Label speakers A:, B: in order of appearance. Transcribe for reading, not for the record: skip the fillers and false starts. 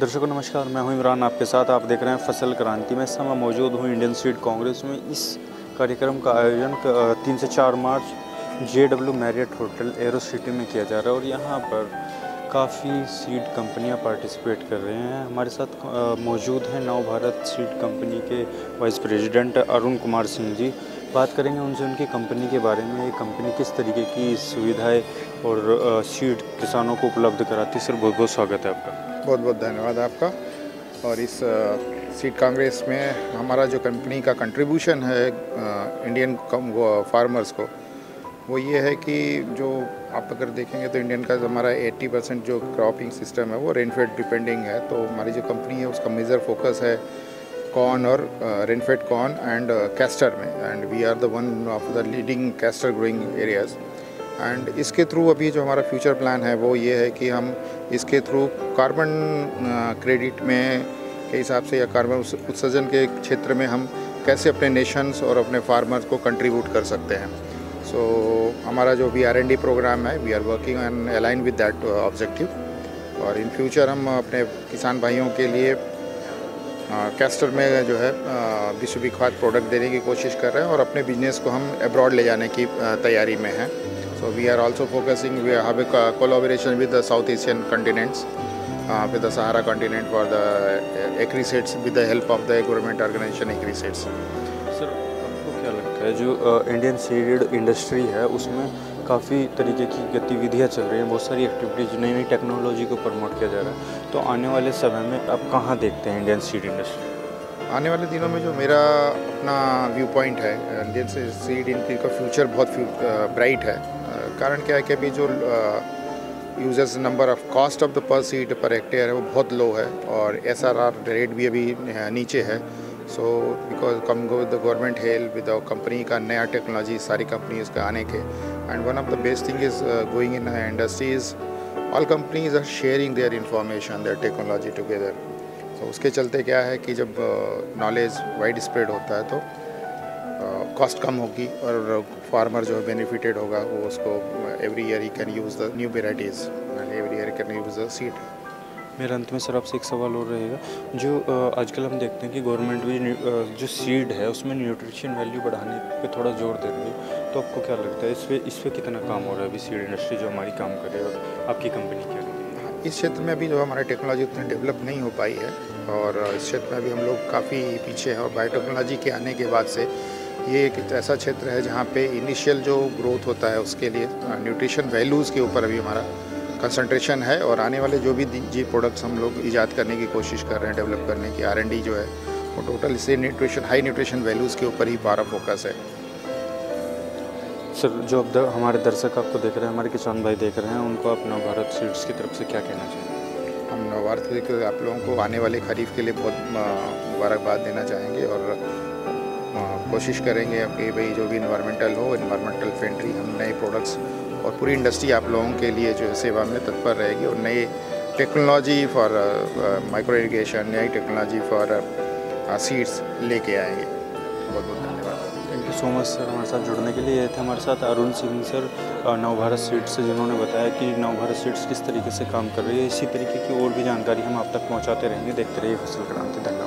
A: दर्शकों नमस्कार, मैं हूं इमरान आपके साथ। आप देख रहे हैं फसल क्रांति में। इस समय मौजूद हूं इंडियन सीड कांग्रेस में। इस कार्यक्रम का आयोजन 3 से 4 मार्च JW Marriott hotel arrow city में किया जा रहा है और यहां पर काफ़ी सीड कंपनियां पार्टिसिपेट कर रहे हैं। हमारे साथ मौजूद हैं नव भारत सीड कंपनी के वाइस प्रेसिडेंट अरुण कुमार सिंह जी। बात करेंगे उनसे उनकी कंपनी के बारे में। ये कंपनी किस तरीके की सुविधाएं और सीड किसानों को उपलब्ध कराती है। सर बहुत बहुत स्वागत है आपका।
B: बहुत बहुत धन्यवाद आपका। और इस सीड कांग्रेस में हमारा जो कंपनी का कंट्रीब्यूशन है इंडियन फार्मर्स को, वो ये है कि जो आप अगर देखेंगे तो इंडियन का हमारा 80% जो क्रॉपिंग सिस्टम है वो रेनफेड डिपेंडिंग है। तो हमारी जो कंपनी है उसका मेजर फोकस है कॉर्न और रेनफेड कॉर्न एंड कैस्टर में, and we are the one of the leading castor growing areas. And इसके थ्रू अभी जो हमारा फ्यूचर प्लान है वो ये है कि हम इसके थ्रू कार्बन क्रेडिट में के हिसाब से या कार्बन उत्सर्जन के क्षेत्र में हम कैसे अपने नेशंस और अपने फार्मर्स को कंट्रीब्यूट कर सकते हैं। सो हमारा जो भी R&D प्रोग्राम है, we are working on align with that objective. और इन फ्यूचर हम अपने किसान भाइयों के लिए कैस्टर में जो है विश्व खाद प्रोडक्ट देने की कोशिश कर रहे हैं और अपने बिजनेस को हम अब्रॉड ले जाने की तैयारी में हैं। So we are also focusing, we have a collaboration with the South Asian continents, with the Sahara continent for the agri-seeds with the help of the government organization agri-seeds.
A: Sir आपको क्या लगता है जो इंडियन सीड इंडस्ट्री है उसमें काफ़ी तरीके की गतिविधियाँ चल रही हैं, बहुत सारी एक्टिविटीज, नई नई टेक्नोलॉजी को प्रमोट किया जा रहा है, तो आने वाले समय में आप कहाँ देखते हैं इंडियन सीड इंडस्ट्री?
B: आने वाले दिनों में जो मेरा अपना व्यू पॉइंट है, इंडियन सीड इंडस्ट्री का फ्यूचर बहुत ब्राइट है। कारण क्या है कि अभी जो users number of cost of the पर सीड पर हेक्टेयर है वो बहुत लो है और SRR रेट भी अभी नीचे है। So because come go with the government help with company का नया टेक्नोलॉजी सारी कंपनीज का आने के, and one of the best thing is going in industries, all companies are sharing their information, their technology together. तो उसके चलते क्या है कि जब नॉलेज वाइड स्प्रेड होता है तो कॉस्ट कम होगी और फार्मर जो बेनिफिटेड होगा वो उसको every year he can use the new varieties and every year can use the seed.
A: मेरे अंत में सर आपसे एक सवाल और रहेगा, जो आजकल हम देखते हैं कि गवर्नमेंट भी जो सीड है उसमें न्यूट्रिशन वैल्यू बढ़ाने पे थोड़ा जोर दे रही है, तो आपको क्या लगता है इस पे कितना काम हो रहा है अभी सीड इंडस्ट्री जो हमारी काम कर रही है और आपकी कंपनी क्या रही है?
B: इस क्षेत्र में अभी जो हमारी टेक्नोलॉजी उतनी डेवलप नहीं हो पाई है और इस क्षेत्र में अभी हम लोग काफ़ी पीछे हैं। और बायोटेक्नोलॉजी के आने के बाद से ये एक ऐसा क्षेत्र है जहाँ पे इनिशियल जो ग्रोथ होता है उसके लिए न्यूट्रिशन वैल्यूज़ के ऊपर अभी हमारा कंसंट्रेशन है। और आने वाले जो भी जी प्रोडक्ट्स हम लोग ईजाद करने की कोशिश कर रहे हैं, डेवलप करने की R&D जो है वो टोटल इससे हाई न्यूट्रिशन वैल्यूज़ के ऊपर ही हमारा फोकस है।
A: सर जो अब हमारे दर्शक आपको देख रहे हैं, हमारे किसान भाई देख रहे हैं, उनको आप नव भारत सीड्स की तरफ से क्या कहना चाहिए?
B: हम नव भारत के आप लोगों को आने वाले खरीफ के लिए बहुत मुबारकबाद देना चाहेंगे और कोशिश करेंगे आपके भाई जो भी इन्वायरमेंटल फ्रेंडली हम नए प्रोडक्ट्स और पूरी इंडस्ट्री आप लोगों के लिए जो सेवा में तत्पर रहेगी और नए टेक्नोलॉजी फॉर माइक्रो इरिगेशन, नई टेक्नोलॉजी फॉर सीड्स लेके आएंगे। बहुत बहुत धन्यवाद।
A: Thank you so much sir हमारे साथ जुड़ने के लिए। ये थे हमारे साथ अरुण सिंह सर नव भारत सीड्स से, जिन्होंने बताया कि नव भारत सीड्स किस तरीके से काम कर रही है। इसी तरीके की और भी जानकारी हम आप तक पहुँचाते रहेंगे। देखते रहिए फसल क्रांति। धन्यवाद।